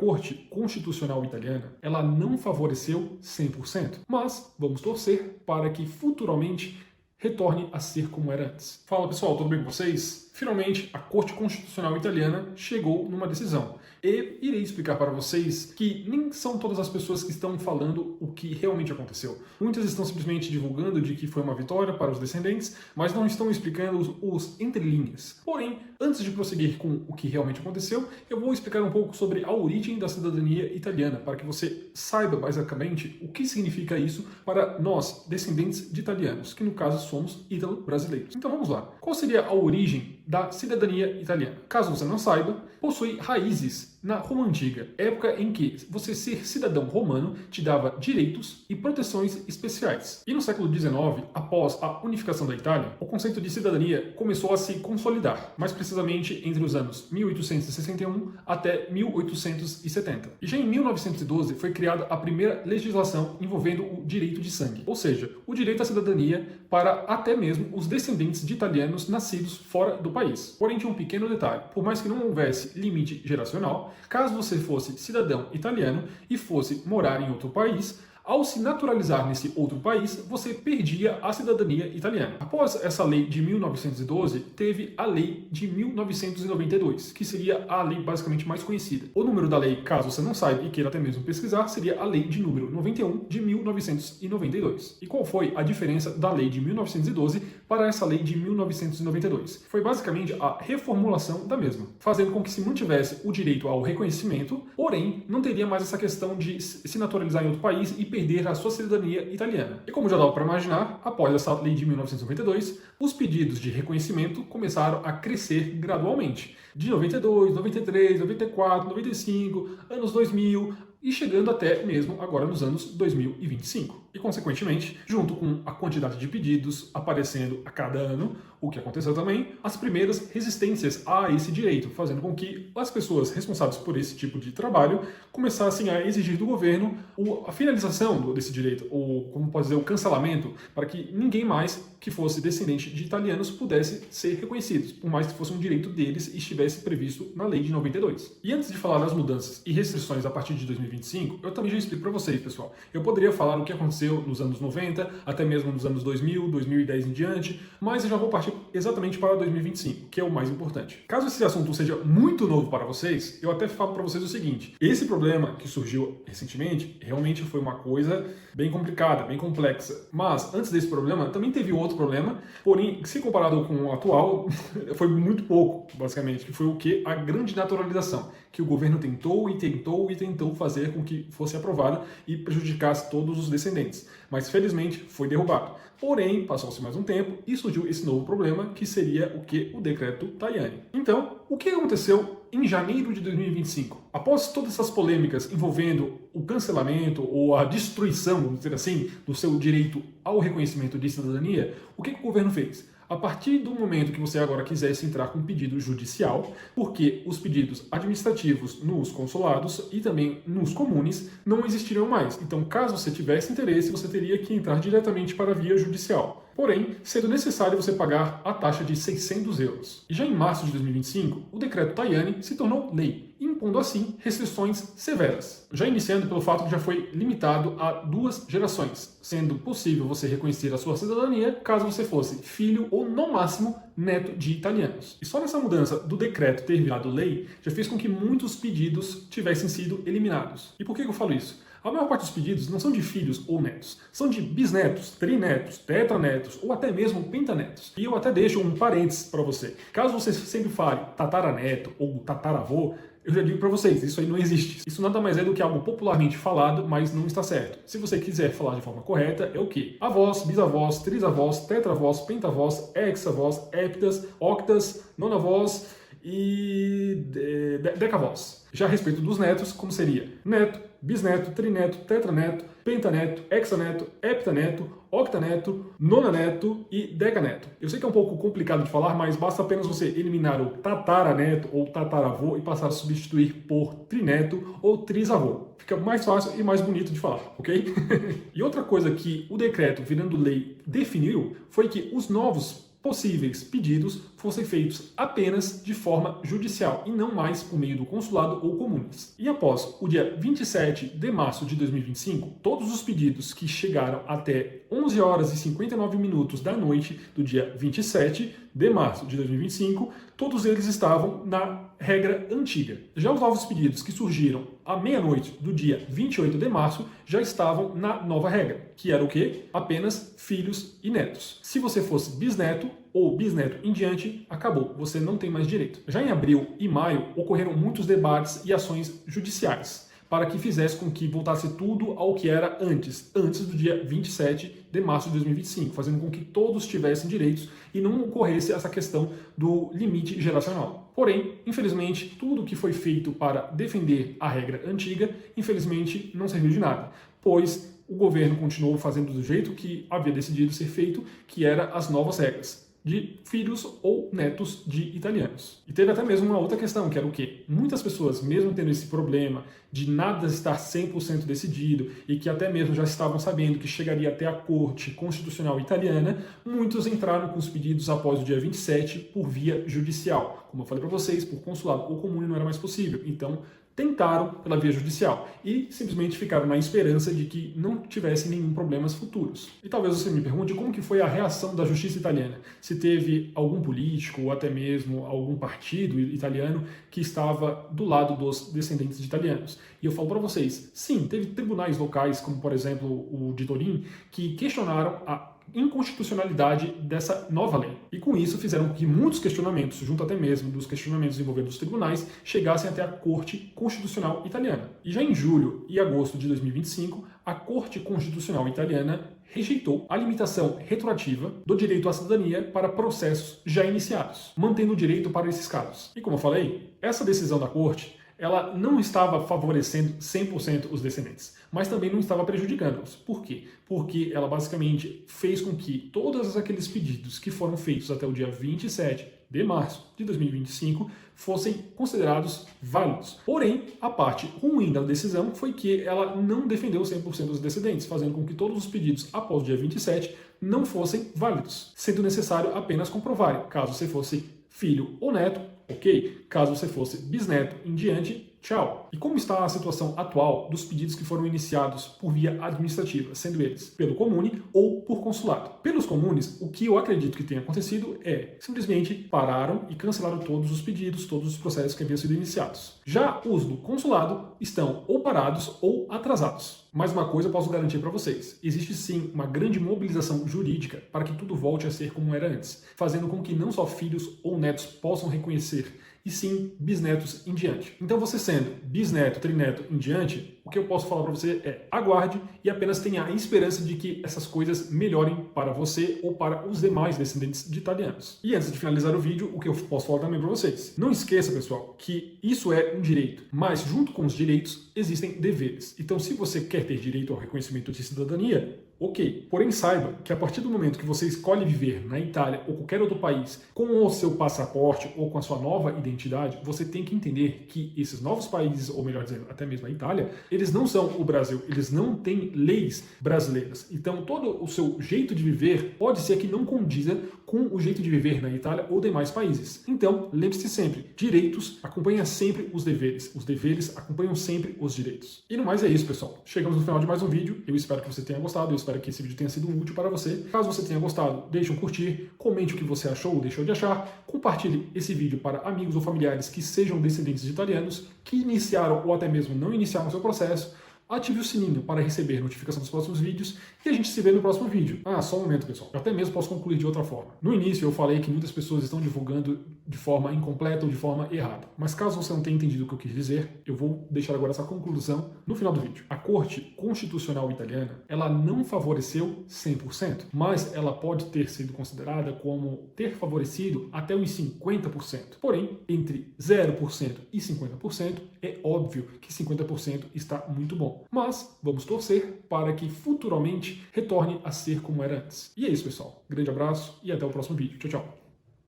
Corte Constitucional Italiana, ela não favoreceu 100%, mas vamos torcer para que futuramente retorne a ser como era antes. Fala pessoal, tudo bem com vocês? Finalmente, a Corte Constitucional Italiana chegou numa decisão. E irei explicar para vocês que nem são todas as pessoas que estão falando o que realmente aconteceu. Muitas estão simplesmente divulgando de que foi uma vitória para os descendentes, mas não estão explicando os entrelinhas. Porém, antes de prosseguir com o que realmente aconteceu, eu vou explicar um pouco sobre a origem da cidadania italiana, para que você saiba basicamente o que significa isso para nós, descendentes de italianos, que no caso somos ítalo-brasileiros. Então vamos lá. Qual seria a origem da cidadania italiana? Caso você não saiba, possui raízes na Roma Antiga, época em que você ser cidadão romano te dava direitos e proteções especiais. E no século XIX, após a unificação da Itália, o conceito de cidadania começou a se consolidar, mais precisamente entre os anos 1861 até 1870. E já em 1912 foi criada a primeira legislação envolvendo o direito de sangue, ou seja, o direito à cidadania para até mesmo os descendentes de italianos nascidos fora do país. Porém, tinha um pequeno detalhe: por mais que não houvesse limite geracional, caso você fosse cidadão italiano e fosse morar em outro país, ao se naturalizar nesse outro país, você perdia a cidadania italiana. Após essa lei de 1912, teve a lei de 1992, que seria a lei basicamente mais conhecida. O número da lei, caso você não saiba e queira até mesmo pesquisar, seria a lei de número 91 de 1992. E qual foi a diferença da lei de 1912 para essa lei de 1992? Foi basicamente a reformulação da mesma, fazendo com que se mantivesse o direito ao reconhecimento, porém não teria mais essa questão de se naturalizar em outro país e perder a sua cidadania italiana. E como já dava para imaginar, após essa lei de 1992, os pedidos de reconhecimento começaram a crescer gradualmente. De 92, 93, 94, 95, anos 2000 e chegando até mesmo agora nos anos 2025. E, consequentemente, junto com a quantidade de pedidos aparecendo a cada ano, o que aconteceu também, as primeiras resistências a esse direito, fazendo com que as pessoas responsáveis por esse tipo de trabalho começassem a exigir do governo a finalização desse direito, ou, como pode dizer, o cancelamento, para que ninguém mais que fosse descendente de italianos pudesse ser reconhecidos, por mais que fosse um direito deles e estivesse previsto na lei de 92. E antes de falar das mudanças e restrições a partir de 2025, eu também já explico para vocês, pessoal. Eu poderia falar o que aconteceu nos anos 90, até mesmo nos anos 2000, 2010 em diante, mas eu já vou partir exatamente para 2025, que é o mais importante. Caso esse assunto seja muito novo para vocês, eu até falo para vocês o seguinte: esse problema que surgiu recentemente realmente foi uma coisa bem complicada, bem complexa. Mas antes desse problema, também teve outro problema, porém, se comparado com o atual, foi muito pouco, basicamente, que foi o que? A grande naturalização, que o governo tentou e tentou e tentou fazer com que fosse aprovada e prejudicasse todos os descendentes. Mas felizmente foi derrubado. Porém, passou-se mais um tempo e surgiu esse novo problema, que seria o que? O decreto Tajani. Então, o que aconteceu em janeiro de 2025? Após todas essas polêmicas envolvendo o cancelamento ou a destruição, vamos dizer assim, do seu direito ao reconhecimento de cidadania, o que o governo fez? A partir do momento que você agora quisesse entrar com um pedido judicial, porque os pedidos administrativos nos consulados e também nos comunes não existiriam mais. Então, caso você tivesse interesse, você teria que entrar diretamente para a via judicial. Porém, sendo necessário você pagar a taxa de 600 euros. E já em março de 2025, o decreto Tajani se tornou lei, impondo assim restrições severas. Já iniciando pelo fato que já foi limitado a 2 gerações, sendo possível você reconhecer a sua cidadania caso você fosse filho ou, no máximo, neto de italianos. E só nessa mudança do decreto ter virado lei, já fez com que muitos pedidos tivessem sido eliminados. E por que eu falo isso? A maior parte dos pedidos não são de filhos ou netos, são de bisnetos, trinetos, tetranetos ou até mesmo pentanetos. E eu até deixo um parênteses para você. Caso você sempre fale tataraneto ou tataravô, eu já digo para vocês, isso aí não existe. Isso nada mais é do que algo popularmente falado, mas não está certo. Se você quiser falar de forma correta, é o quê? Avós, bisavós, trisavós, tetravós, pentavós, hexavós, heptas, octas, nonavós e decavós. Já a respeito dos netos, como seria? Neto, bisneto, trineto, tetraneto, pentaneto, hexaneto, heptaneto, octaneto, nonaneto e decaneto. Eu sei que é um pouco complicado de falar, mas basta apenas você eliminar o tataraneto ou tataravô e passar a substituir por trineto ou trisavô. Fica mais fácil e mais bonito de falar, ok? E outra coisa que o decreto, virando lei, definiu foi que os novos possíveis pedidos fossem feitos apenas de forma judicial e não mais por meio do consulado ou comunes. E após o dia 27 de março de 2025, todos os pedidos que chegaram até 11 horas e 59 minutos da noite do dia 27 de março de 2025, todos eles estavam na regra antiga. Já os novos pedidos que surgiram à meia-noite do dia 28 de março já estavam na nova regra, que era o quê? Apenas filhos e netos. Se você fosse bisneto ou bisneto em diante, acabou, você não tem mais direito. Já em abril e maio ocorreram muitos debates e ações judiciais para que fizesse com que voltasse tudo ao que era antes do dia 27 de março de 2025, fazendo com que todos tivessem direitos e não ocorresse essa questão do limite geracional. Porém, infelizmente, tudo que foi feito para defender a regra antiga, infelizmente, não serviu de nada, pois o governo continuou fazendo do jeito que havia decidido ser feito, que era as novas regras de filhos ou netos de italianos. E teve até mesmo uma outra questão, que era o quê? Muitas pessoas, mesmo tendo esse problema de nada estar 100% decidido e que até mesmo já estavam sabendo que chegaria até a Corte Constitucional Italiana, muitos entraram com os pedidos após o dia 27 por via judicial. Como eu falei para vocês, por consulado ou comune não era mais possível. Então, tentaram pela via judicial e simplesmente ficaram na esperança de que não tivessem nenhum problemas futuros. E talvez você me pergunte como que foi a reação da justiça italiana, se teve algum político ou até mesmo algum partido italiano que estava do lado dos descendentes de italianos. E eu falo para vocês, sim, teve tribunais locais, como por exemplo o de Turim, que questionaram a inconstitucionalidade dessa nova lei. E com isso fizeram com que muitos questionamentos, junto até mesmo dos questionamentos envolvendo os tribunais, chegassem até a Corte Constitucional Italiana. E já em julho e agosto de 2025, a Corte Constitucional Italiana rejeitou a limitação retroativa do direito à cidadania para processos já iniciados, mantendo o direito para esses casos. E como eu falei, essa decisão da Corte ela não estava favorecendo 100% os descendentes, mas também não estava prejudicando-os. Por quê? Porque ela basicamente fez com que todos aqueles pedidos que foram feitos até o dia 27 de março de 2025 fossem considerados válidos. Porém, a parte ruim da decisão foi que ela não defendeu 100% dos descendentes, fazendo com que todos os pedidos após o dia 27 não fossem válidos, sendo necessário apenas comprovarem, caso você fosse filho ou neto, ok? Caso você fosse bisneto em diante, tchau. E como está a situação atual dos pedidos que foram iniciados por via administrativa, sendo eles pelo comune ou por consulado? Pelos comunes, o que eu acredito que tenha acontecido é simplesmente pararam e cancelaram todos os pedidos, todos os processos que haviam sido iniciados. Já os do consulado estão ou parados ou atrasados. Mais uma coisa eu posso garantir para vocês, existe sim uma grande mobilização jurídica para que tudo volte a ser como era antes, fazendo com que não só filhos ou netos possam reconhecer, e sim bisnetos em diante. Então você sendo bisneto, trineto em diante, o que eu posso falar para você é aguarde e apenas tenha a esperança de que essas coisas melhorem para você ou para os demais descendentes de italianos. E antes de finalizar o vídeo, o que eu posso falar também para vocês. Não esqueça, pessoal, que isso é um direito, mas junto com os direitos existem deveres. Então se você quer ter direito ao reconhecimento de cidadania, ok. Porém, saiba que a partir do momento que você escolhe viver na Itália ou qualquer outro país com o seu passaporte ou com a sua nova identidade, você tem que entender que esses novos países, ou melhor dizendo, até mesmo a Itália, eles não são o Brasil, eles não têm leis brasileiras. Então, todo o seu jeito de viver pode ser que não condiza com o jeito de viver na Itália ou demais países. Então, lembre-se sempre, direitos acompanham sempre os deveres acompanham sempre os direitos. E no mais é isso, pessoal. Chegamos no final de mais um vídeo, eu espero que você tenha gostado, eu espero que esse vídeo tenha sido útil para você. Caso você tenha gostado, deixe um curtir, comente o que você achou ou deixou de achar, compartilhe esse vídeo para amigos ou familiares que sejam descendentes de italianos, que iniciaram ou até mesmo não iniciaram o seu processo. Ative o sininho para receber notificação dos próximos vídeos e a gente se vê no próximo vídeo. Ah, só um momento, pessoal. Eu até mesmo posso concluir de outra forma. No início eu falei que muitas pessoas estão divulgando de forma incompleta ou de forma errada. Mas caso você não tenha entendido o que eu quis dizer, eu vou deixar agora essa conclusão no final do vídeo. A Corte Constitucional Italiana, ela não favoreceu 100%, mas ela pode ter sido considerada como ter favorecido até uns 50%. Porém, entre 0% e 50%, é óbvio que 50% está muito bom. Mas vamos torcer para que futuramente retorne a ser como era antes. E é isso, pessoal. Grande abraço e até o próximo vídeo. Tchau, tchau.